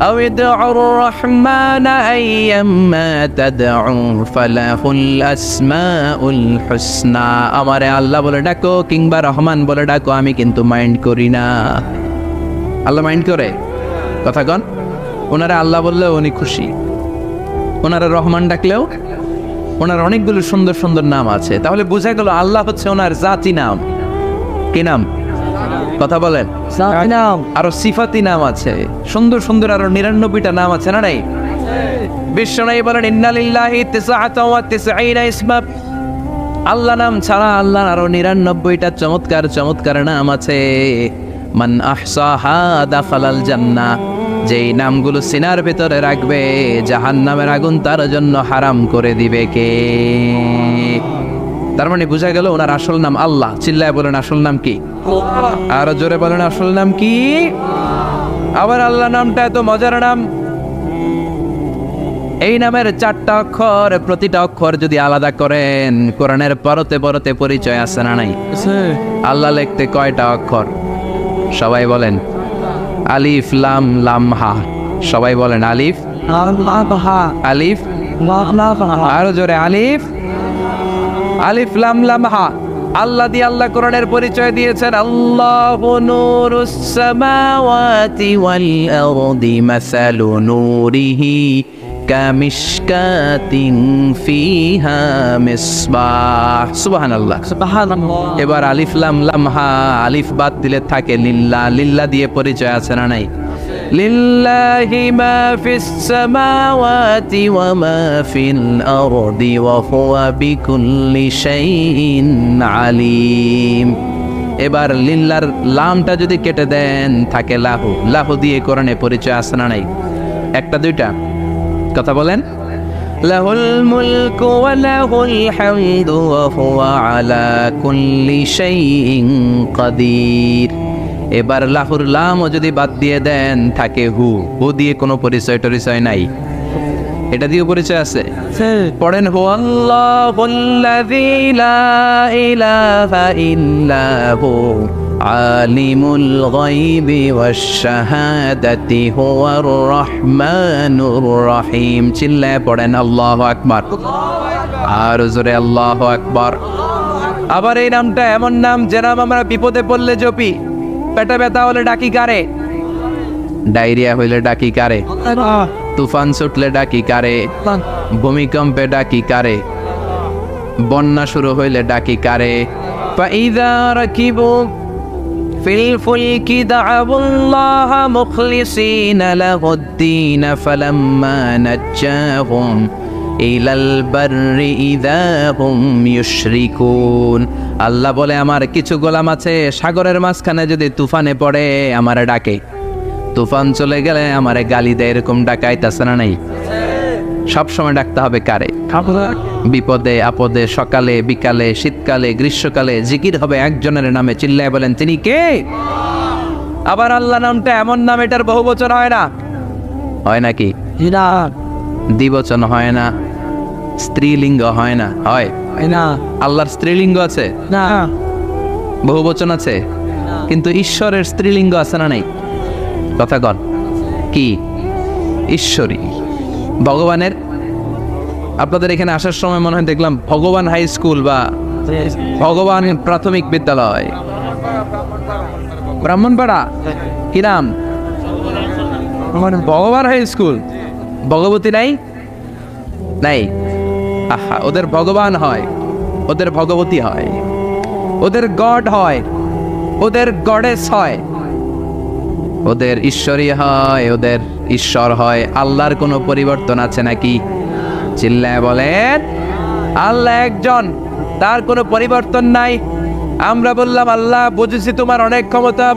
আও ইদউর রহমান আইয়াম্মা তাদউ ফালাহুল আসমাউল হুসনা। আমারে আল্লাহ বলে ডাকো কিংবা রহমান বলে ডাকো, আমি কিন্তু মাইন্ড করি না। আল্লাহ মাইন্ড করে? কথা কন। ওনারা আল্লাহ বললেও উনি খুশি, ওনারা রহমান ডাকলেও। ওনার অনেকগুলো সুন্দর সুন্দর নাম আছে, তাহলে বোঝা গেল আল্লাহ হচ্ছে ওনার জাতি নাম। কি নাম? কথা বলেন। আরো সিফাতি নাম আছে, সুন্দর সুন্দর আরো 99টা নাম আছে না নাই? বিশ্বনবী বলেন ইন্না লিল্লাহি 99 ইসমা। আল্লাহ নাম ছাড়া আল্লাহর আরো 99টা চমৎকার চমৎকার নাম আছে। মান আহসাহা দাখালাল জান্নাহ। যেই নামগুলো সিনার ভেতরে রাখবে জাহান্নামের আগুন তার জন্য হারাম করে দিবে কে? তার মানে বোঝা গেল ওনার আসল নাম আল্লাহ। চিল্লায় বলেন আসল নাম কি? আরো জোরে বলেন আসল নাম কি? আবার আল্লাহ নামটা এত মজার নাম, এই নামের 4টা অক্ষর, প্রতিটা অক্ষর যদি আলাদা করেন কোরআনের পরতে পরতে পরিচয় আছে না নাই? আল্লাহ লিখতে কয়টা অক্ষর? সবাই বলেন। আলিফ লাম লাম হা। সবাই বলেন আলিফ আলিফ। আরো জোরে আলিফ আলিফ লাম লাম হা। আল্লাহ দিয়ে আল্লাহ কোরআনের পরিচয় দিয়েছেন, আল্লাহু নূরুস সামাওয়াতি ওয়াল আরদি মাসালু নূরিহি কামিশকাতিন ফিহা মিসবাহ। সুবহানাল্লাহ। এবার আলিফ লাম লাম হা, আলিফ বাদ দিলে থাকে লিল্লাহ। লিল্লাহ দিয়ে পরিচয় আছে না নাই? লিল্লাহি মা ফিস সামাওয়াতি ওয়া মা ফিল আরদি ওয়া হুয়া বিকুল্লি শাইইন আলিম। এবার লিল্লার লামটা যদি কেটে দেন থাকে লাহু। লাহু দিয়ে কোরআনে পরিচয় আছে না নাই? একটা দুইটা? কথা বলেন। লাহুল মুলকু ওয়া লাহুল হামদু ওয়া হুয়া আলা কুল্লি শাইইন কাদির। এবার লাহুর লামও যদি বাদ দিয়ে দেন থাকে হু। হু দিয়ে কোনো পরিচয় টরিচয় নাই, এটা দিয়ে পরিচয় আছে? পড়েন হুয়াল্লাহুল্লাযী লা ইলাহা ইল্লা হু আলিমুল গায়বি ওয়াশ শাহাদাতি হুয়ার রহমানুর রহিম। চিল্লায়ে পড়েন আল্লাহু আকবার, আর জোরে আল্লাহু আকবার। আবার এই নামটা এমন নাম যে নাম আমরা বিপদে পড়লে জপি। পেটে ব্যথা হলে ডাকি কারে? ডায়রিয়া হইলে ডাকি কারে? তুফান ছুটলে ডাকি কারে? ভূমিকম্পে ডাকি কারে? বন্যা শুরু হইলে ডাকি কারে? ফাইযা রাকিবু ফিল ফুলকি দা'উল্লাহা মুখলিসিনা লাহুদ-দীন ফালাম্মা নাজ্জাহুম ইলাল বাররি ইযা হুম ইউশরিকুন। আল্লাহ বলে আমার কিছু গোলাম আছে সাগরের মাঝখানে যদি তুফানে পড়ে আমারে ডাকে, তুফান চলে গেলে আমারে গালি দেয়, এরকম ডাকাইতাছে না নাই? সব সময় ডাকতে হবে কারে? বিপদে আপদে, সকালে বিকালে, শীতকালে গ্রীষ্মকালে জিকির হবে একজনের নামে। চিল্লায় বলেন তিনি কে? আবার আল্লাহ নামটা এমন নাম এটার বহুবচন হয় না, হয় নাকি? দ্বিবচন হয় না, স্ত্রীলিঙ্গ হয় না, হয় না? আল্লাহর স্ত্রীলিঙ্গ আছে না? বহুবচন আছে, কিন্তু ঈশ্বরের স্ত্রীলিঙ্গ আছে না নাই? কথা কন কি? ঈশ্বরী। ভগবানের, আপনাদের এখানে আসার সময় মনে হয় দেখলাম ভগবান হাই স্কুল বা ভগবান প্রাথমিক বিদ্যালয়, ব্রাহ্মণপাড়া, কি নাম? ভগবান হাই স্কুল। ভগবতী নাই? নাই। আহা, ওদের ভগবান হয়, ওদের ভগবতী হয়, ওদের গড হয়, ওদের গডেস হয়, ওদের ঈশ্বরী হয়, ওদের ঈশ্বর হয়। আল্লাহর কোনো পরিবর্তন আছে নাকি? চিল্লায় বলেন আল্লাহ একজন, তার কোনো পরিবর্তন নাই। আমরা বললাম আল্লাহ বুঝেছি তোমার অনেক ক্ষমতা,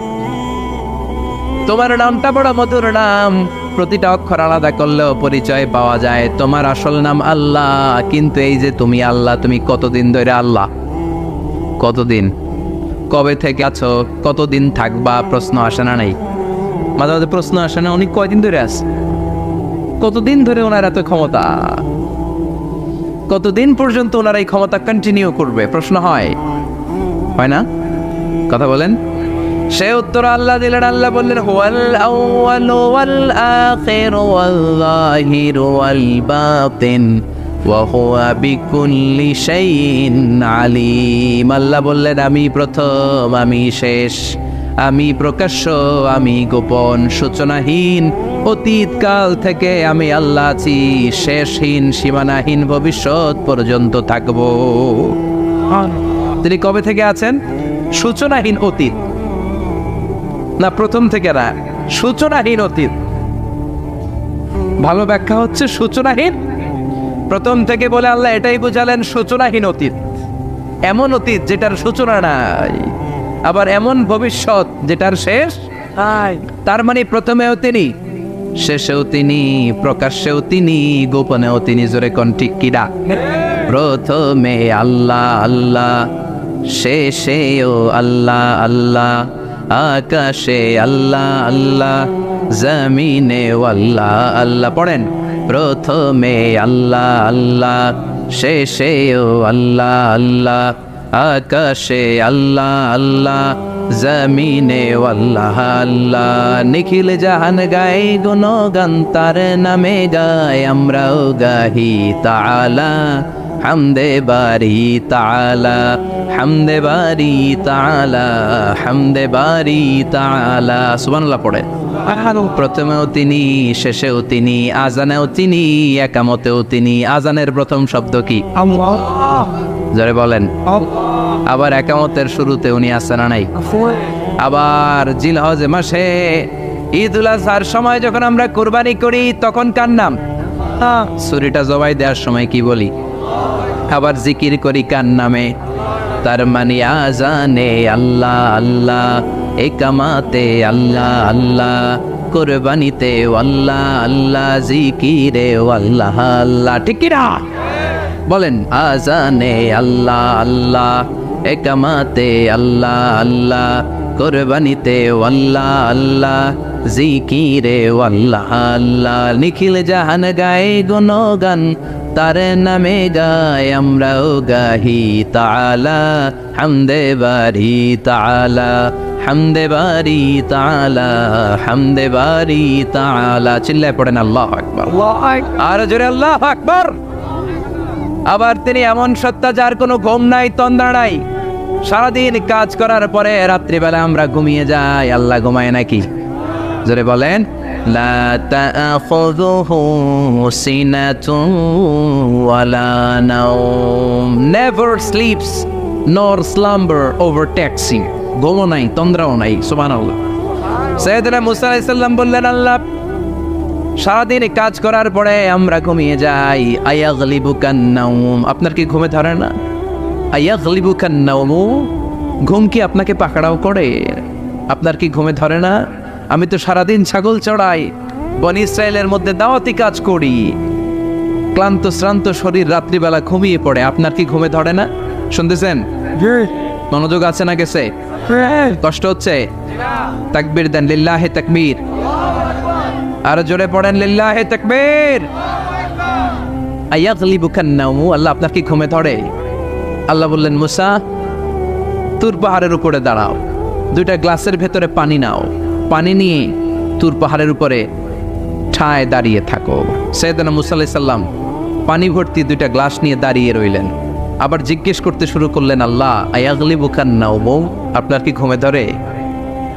তোমার নামটা বড় মধুর নাম, প্রতিটা অক্ষর আলাদা করলেও পরিচয় পাওয়া যায়। তোমার আসল নাম আল্লাহ, কিন্তু এই যে তুমি আল্লাহ, তুমি কতদিন ধরে আল্লাহ? কতদিন? কবে থেকে আছো? কতদিন থাকবা? প্রশ্ন আসে না নাই? মাঝে মাঝে প্রশ্ন আসে না, উনি কয়দিন ধরে আছে? কতদিন ধরে ওনার এত ক্ষমতা? কতদিন পর্যন্ত ওনার এই ক্ষমতা কন্টিনিউ করবে? প্রশ্ন হয় না? কথা বলেন। সে উত্তর আল্লাহ দিলেন। আল্লাহ বললেন হুয়াল আউয়ালু ওয়াল আখিরু ওয়াল যাহিরু ওয়াল বাতিন ওয়া হুয়া বিকুল্লি শাইইন আলিম। আল্লাহ বললেন আমি প্রথম, আমি শেষ, আমি প্রকাশ্য, আমি গোপন, সূচনাহীন, অতীতকাল থেকে আমি আল্লাহ আছি, শেষহীন, সীমানাহীন, ভবিষ্যৎ পর্যন্ত থাকবো। তিনি কবে থেকে আছেন? সূচনাহীন অতীত না, প্রথম থেকে না, সূচনাহীন অতীত। ভালো ব্যাখ্যা হচ্ছে সূচনাহীন। প্রথম থেকে বলে আল্লাহ এটাই বোঝালেন সূচনাহীন অতীত, এমন অতীত যেটার সূচনা নাই, আবার এমন ভবিষ্যৎ যেটার শেষ নাই। তার মানে প্রথমেও তিনি, শেষেও তিনি, প্রকাশ্যেও তিনি, গোপনেও তিনি। জোরে কোন ঠিক কিনা? প্রথমে আল্লাহ আল্লাহ, শেষেও আল্লাহ আল্লাহ, আকাশে আল্লাহ আল্লাহ, জমিনে আল্লাহ আল্লাহ। পড়েন প্রথমে আল্লাহ আল্লাহ, শেষেও আল্লাহ আল্লাহ, আকাশে আল্লাহ আল্লাহ, জমিনে আল্লাহ আল্লাহ। নিখিল জাহান গায় গুণগান, তার নামে গায় আমরাও গাহি তাআলা, হামদে বারি তাআলা, হামদে বারি তাআলা, হামদে বারি তাআলা। সুবহানাল্লাহ পড়ে। প্রথমেও তিনি, শেষেও তিনি, আজানেও তিনি, একামতেও তিনি। আজানের প্রথম শব্দ কি? আল্লাহ। জোরে বলেন। আবার একামতের শুরুতে উনি আছেন না নাই? আবার জিলহজ মাসে ঈদুল আজহার সময় যখন আমরা কুরবানি করি তখন কার নাম? ছুরিটা জবাই দেওয়ার সময় কি বলি? আবার জিকির করি কার নামে? তার মানে আজানে আল্লাহ আল্লাহ, একামাতে আল্লাহ আল্লাহ, কুরবানিতে আল্লাহ আল্লাহ, জিকিরে আল্লাহ আল্লাহ। ঠিক কি না? বলেন আজানে আল্লাহ আল্লাহ, একামাতে আল্লাহ আল্লাহ, কুরবানিতে আল্লাহ আল্লাহ, জিকিরে আল্লাহ আল্লাহ। নিখিল জাহান গায়ে গুণগান, তার নামে গায় আমরাও গাহি তাআলা হামদে বারি তাআলা হামদে বারি তাআলা হামদে বারি তাআলা। চিল্লায় পড়েন আল্লাহু আকবার, আর জোরে আল্লাহু আকবার। আবার তিনি এমন সত্তা যার কোনো ঘুম নাই, তন্দ্রা নাই। সারাদিন কাজ করার পরে রাত্রিবেলা আমরা ঘুমিয়ে যাই, আল্লাহ ঘুমায় নাকি? জোরে বলেন। লা তাআখুযুহু সিনাতুন ওয়ালা নাওম, নেভার স্লিপস নর স্লাম্বার ওভারটেকস হিম। ঘুমও নাই, তন্দ্রাও নাই। সুবহানাল্লাহ। সাইয়েদনা মুসা আলাইহিস সালাম বললেন, আল্লাহ সারাদিন কাজ করার পরে আমরা ঘুমিয়ে যাই, আয়াগলিবুকান নাওম, আপনার কি ঘুমে ধরে না? আয়াগলিবুকান নাওম, ঘুম কি আপনাকে পাকড়াও করে? আপনার কি ঘুমে ধরে না? আমি তো সারাদিন ছাগল চড়াই, বনি ইসরায়েলের মধ্যে দাওয়াতি কাজ করি, ক্লান্ত শ্রান্ত শরীর রাত্রিবেলা ঘুমিয়ে পড়ে, আপনার কি ঘুমে ধরে না? শুনতেছেন? মনোযোগ আছে না গেছে? কষ্ট হচ্ছে? তাকবীর দেন, লিল্লাহি তাকবীর। আর জোরে পড়েন, লিল্লাহি তাকবীর। আয়াগলিবুকান নাওম, আল্লাহ আপনার কি ঘুমে ধরে? আল্লাহ বললেন, মুসা তুর পাহাড়ের উপরে দাঁড়াও, দুইটা গ্লাসের ভেতরে পানি নাও, পানি নিয়ে তুর পাহাড়ের উপরে ঠায় দাঁড়িয়ে থাকো। সাইয়েদনা মুসা আলাইহিস সালাম পানি ভর্তি দুইটা গ্লাস নিয়ে দাঁড়িয়ে রইলেন। আবার জিজ্ঞেস করতে শুরু করলেন, আল্লাহ আয়াগলিবুকান নাওম, আপনার কি ঘুমে ধরে?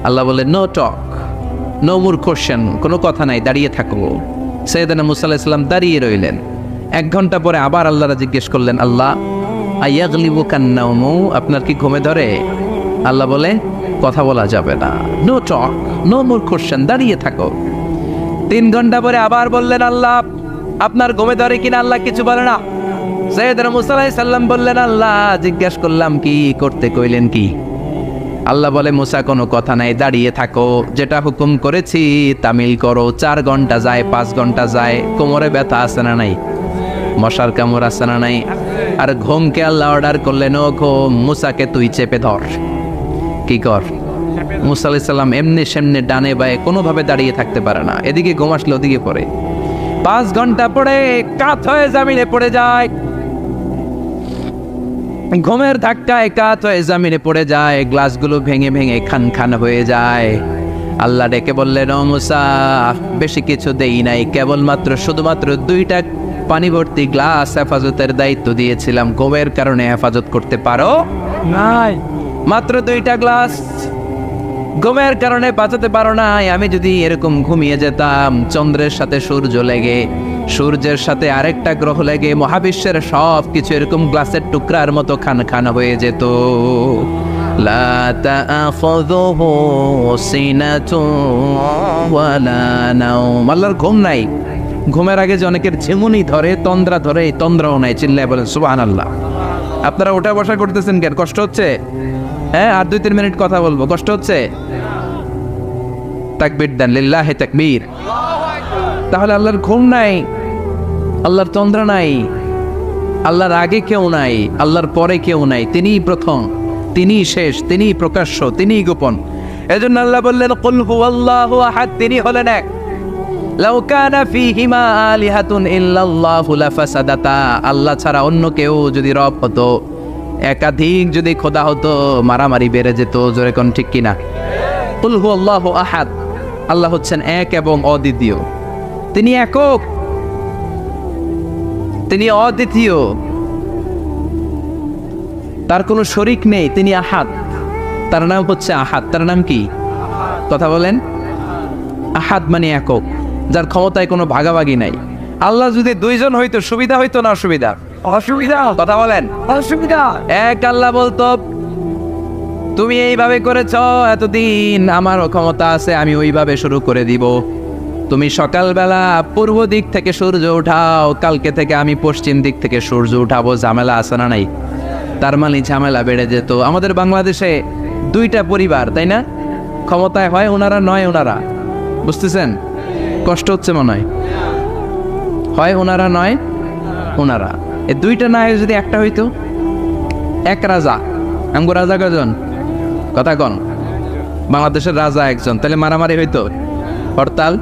আল্লাহ বললেন, no talk, no more question, কোনো কথা নাই, দাঁড়িয়ে থাকো। সাইয়েদনা মুসা আলাইহিস সালাম দাঁড়িয়ে রইলেন। 1 ঘন্টা পরে আবার আল্লাহরা জিজ্ঞেস করলেন, আল্লাহ আয়াগলিবুকান নাওম, আপনার কি ঘুমে ধরে? আল্লাহ বলে, কথা বলা যাবে না, no talk, no more question, দাঁড়িয়ে থাকো। 3 ঘন্টা পরে আবার বললেন, আল্লাহ আপনার ঘুমে ধরে কিনা? আল্লাহ কিছু বলে না। সাইয়েদনা মুসা আলাইহিস সালাম বললেন, আল্লাহ জিজ্ঞেস করলাম কি করতে কইলেন কি? আল্লাহ বলে, মুসা কোনো কথা নাই, দাঁড়িয়ে থাকো, যেটা হুকুম করেছি তামিল করো। 4 ঘন্টা যায়, 5 ঘন্টা যায়, কোমরে ব্যথা আছে না নাই? মশার কামড় আছে না নাই? আর ঘুমকে আল্লাহ অর্ডার করলেন, ও ঘুম, মুসাকে তুই চেপে ধর। কি কর? মুসা আলাইহিস সালাম এমনি সেমনি ডানে বায়ে কোনোভাবে দাঁড়িয়ে থাকতে পারে না, এদিকে ঘুম আসলে ওদিকে পড়ে। 5 ঘন্টা পরে কাত হয়ে জমিনে পড়ে যায়, ঘুমের ধাক্কায় কাত হয়ে জমিনে পড়ে যায়, গ্লাসগুলো ভেঙে ভেঙে খান খান হয়ে যায়। আল্লাহ ডেকে বললেন, ও মুসা বেশি কিছু দেই নাই, কেবলমাত্র শুধুমাত্র 2টা পানি ভর্তি গ্লাস হেফাজতের দায়িত্ব দিয়েছিলাম, ঘুমের কারণে হেফাজত করতে পারো নাই। মাত্র 2টা গ্লাস, ঘুমের কারণে বাঁচাতে পারো নাই। আমি যদি এরকম ঘুমিয়ে যেতাম, চন্দ্রের সাথে সূর্য লেগে, সূর্যের সাথে আরেকটা গ্রহ লেগে মহাবিশ্বের সব কিছু এরকম গ্লাসের টুকরার মতো খান খান হয়ে যেত। লা তাআখুযুহু সিনাতুন ওয়ালা নাওম, আল্লাহর ঘুম নাই। ঘুমের আগে যে অনেকের ঝিমুনি ধরে, তন্দ্রা ধরে, এই তন্দ্রাও নাই। চিল্লায় বলেন সুবহানাল্লাহ। আপনারা ওঠা বসা করতেছেন কেন? কষ্ট হচ্ছে? হ্যাঁ, আর 2-3 মিনিট কথা বলবো, কষ্ট হচ্ছে? তাকবীর দেন, লিল্লাহি তাকবীর। তাহলে আল্লাহর ঘুম নাই, আল্লাহর তন্দ্রা নাই, আল্লাহর আগে কেউ নাই, আল্লাহর পরে কেউ নাই। তিনিই প্রথম, তিনিই শেষ, তিনিই প্রকাশ্য, তিনিই গোপন। এজন্য আল্লাহ বললেন, কুল হুয়াল্লাহু আহাদ, তিনি হলেন এক। লাউ কানা ফীহিমা আলিহাতুন ইল্লাল্লাহু লাফাসাদাতা, আল্লাহ ছাড়া অন্য কেউ যদি রব হতো, একাধিক যদি খোদা হতো, মারামারি বেড়ে যেত। জোরে কোন ঠিক কিনা? কুল হুয়াল্লাহু আহাদ, আল্লাহ হচ্ছেন এক এবং অদ্বিতীয়। তিনি একক, তিনি অদ্বিতীয়, তার কোনো শরীক নেই। তিনি আহাদ, তার নাম হচ্ছে আহাদ। তার নাম কি? কথা বলেন। আহাদ মানে একক, যার ক্ষমতায় কোনো ভাগাভাগি নাই। আল্লাহ যদি 2 জন হইতো, সুবিধা হইতো না অসুবিধা? অসুবিধা। কথা বলেন। অসুবিধা। এক আল্লাহ বলতো, তুমি এইভাবে করেছ এতদিন, আমারও ক্ষমতা আছে, আমি ওইভাবে শুরু করে দিব। তুমি সকালবেলা পূর্ব দিক থেকে সূর্য উঠাও, কালকে থেকে আমি পশ্চিম দিক থেকে সূর্য উঠাবো। ঝামেলা আছে না নাই? তার মানে ঝামেলা বেড়ে যেত। আমাদের বাংলাদেশে 2টা পরিবার, তাই না? ক্ষমতায় হয় ওনারা, নয় ওনারা। বুঝতেছেন? কষ্ট হচ্ছে মনে হয় ওনারা, নয় ওনারা। এই 2টা না হয় যদি একটা হইতো, এক রাজা। আমগো রাজা কজন? কথা কন। বাংলাদেশের রাজা একজন, তাহলে মারামারি হইতো, হরতাল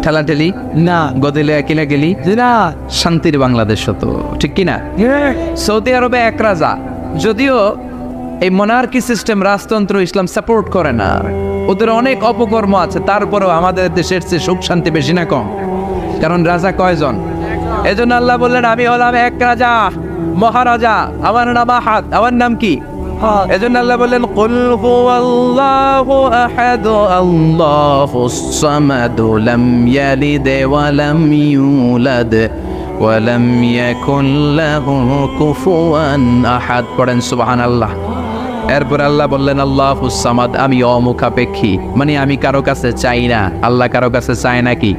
ঠেলাঠেলি না গদিলে কিলা গেলি না শান্তির বাংলাদেশ হতো, ঠিক কিনা? সৌদি আরবে এক রাজা, যদিও এই মনার্কি সিস্টেম রাজতন্ত্র ইসলাম সাপোর্ট করে না, ওদের অনেক অপকর্ম আছে, তারপরেও আমাদের দেশের চেয়ে সুখ শান্তি বেশি না কম? কারণ রাজা কয়জন? এজন্য আল্লাহ বললেন আমি হলাম এক রাজা, মহারাজা, আমার নাম আহাদ। আমার নাম কি? এজন্য আল্লাহ বললেন কুল হুয়াল্লাহু আহাদ আল্লাহুস সামাদ লাম ইয়ালিদ ওয়া লাম ইউলাদ ওয়া লাম ইয়াকুল লাহু কুফুয়ান আহাদ। পড়েন সুবহানাল্লাহ। এরপর আল্লাহ বললেন আল্লাহুস সামাদ, আমি অমুখাপেক্ষী, মানে আমি কারো কাছে চাই না। আল্লাহ কারো কাছে চায় নাকি?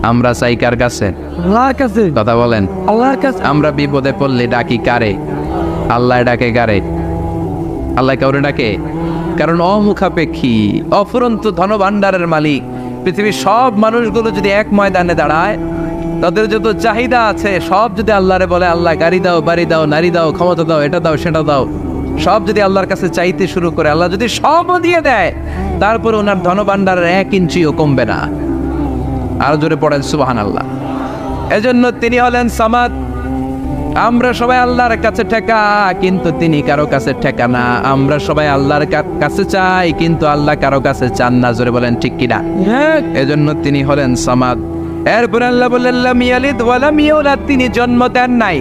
আমরা চাই কার কাছে? আল্লাহর কাছে। কথা বলেন। আল্লাহর কাছে। আমরা বিপদে পড়লে ডাকি কারে? আল্লাহ ডাকে কারে? আল্লাহ কাউরে ডাকে? কারণ অমুখাপেক্ষী, অফুরন্ত ধনভাণ্ডারের মালিক। পৃথিবীর সব মানুষগুলো যদি এক ময়দানে দাঁড়ায়, তাদের যত চাহিদা আছে সব যদি আল্লাহরে বলে আল্লাহ গাড়ি দাও, বাড়ি দাও, নারী দাও, ক্ষমতা দাও, এটা দাও, সেটা দাও, সব যদি আল্লাহর কাছে চাইতে শুরু করে, আল্লাহ যদি সবও দিয়ে দেয়, তারপরে ওনার ধনভাণ্ডারের 1 ইঞ্চিও কমবে না। আরো জোরে পড়েন সুবহানাল্লাহ। এজন্য তিনি হলেন সামাদ। আমরা সবাই আল্লাহর কাছে ঠেকা, কিন্তু তিনি কারো কাছে ঠেকা না। আমরা সবাই আল্লাহর কাছে চাই, কিন্তু আল্লাহ কারো কাছে চান না। জোরে বলেন ঠিক কিনা? এজন্য তিনি হলেন সামাদ। এরপর আল্লাহ বললেন লাম ইয়ালিদ ওয়া লাম ইউলাদ, তিনি জন্ম দেন নাই,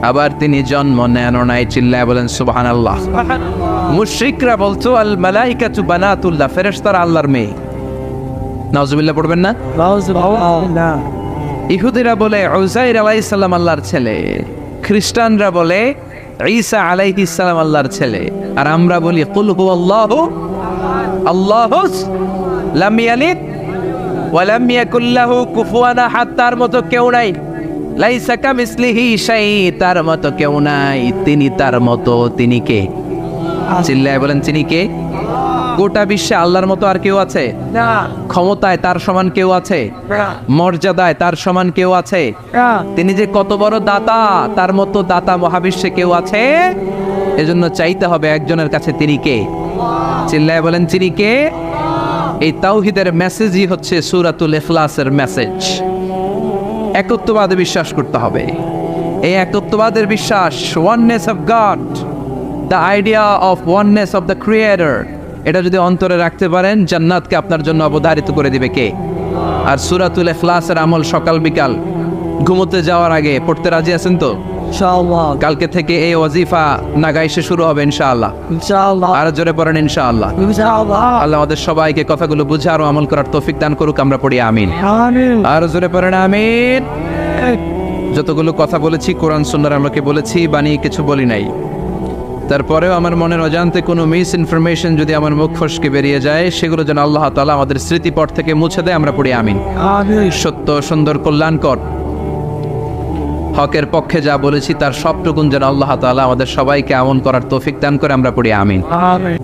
আবার তিনি জন্ম নেনও নাই। চিল্লায় বলেন সুবহানাল্লাহ। মুশরিকরা বলতো আল মালাইকাতু বানাতুল্লাহ, ফেরেশতারা আল্লাহর মেয়ে। নাউজুবিল্লাহ পড়বেন না? না ইহুদিরা বলে উযাইর আলাইহিস সালাম আল্লাহর ছেলে, খ্রিস্টানরা বলে ঈসা আলাইহিস সালাম আল্লাহর ছেলে, আর আমরা বলি কুল হুয়াল্লাহু আল্লাহুস লাম ইয়ালিদ ওয়া লাম ইয়াকুল লাহু কুফুয়ান আহাদ। তার মতো কেউ নাই। লাইসা কামিসলিহি শাই, তার মতো কেউ নাই। তিনি তার মতো। তিনি কে? চিল্লায় বলেন তিনি কে? গোটা বিশ্বে আল্লাহর মতো আর কেউ আছে? না ক্ষমতায় তার সমান কেউ আছে? মর্যাদায় তার সমান কেউ আছে? তিনি যে কত বড় দাতা, তার মতো দাতা মহাবিশ্বে কেউ আছে? এজন্য চাইতে হবে একজনের কাছে। তিনি কে? চিল্লায় বলেন তিনি কে? এই তাওহীদের মেসেজই হচ্ছে সূরাতুল ইখলাসের মেসেজ। একত্ববাদে বিশ্বাস করতে হবে। এই একত্ববাদের বিশ্বাস, oneness of god, the idea of oneness of the creator, এটা যদি অন্তরে রাখতে পারেন, জান্নাতকে আপনার জন্য অবধারিত করে দিবে কে? আর সূরাতুল ইখলাসের আমল সকাল বিকাল ঘুমোতে যাওয়ার আগে পড়তে রাজি আছেন তো? ইনশাআল্লাহ। কালকে থেকে এই ওয়াজিফা নাগাইশে শুরু হবে ইনশাআল্লাহ। ইনশাআল্লাহ। আর জোরে পড়েন ইনশাআল্লাহ। ইনশাআল্লাহ। আল্লাহ আমাদের সবাইকে কথাগুলো বুঝে আরো আমল করার তৌফিক দান করুক। আমরা পড়ি আমিন। আমিন। আর জোরে পড়েন আমিন। যতগুলো কথা বলেছি কোরআন সুন্নাহর আলোকে বলেছি, বানিয়ে কিছু বলি নাই। তারপরেও আমার মনের অজান্তে কোনো মিস ইনফরমেশন যদি আমার মুখ ফসকে বেরিয়ে যায়, সেগুলো যেন আল্লাহ তাআলা আমাদের স্মৃতিপট থেকে মুছে দেয়। আমরা পড়ি আমিন। আমিন। সত্য, সুন্দর, কল্যাণকর, হকের পক্ষে যা বলেছি তার সবটুকুন যেন আল্লাহ তাআলা আমাদের সবাইকে আমল করার তৌফিক দান করে। আমরা পড়ি আমিন। আমিন।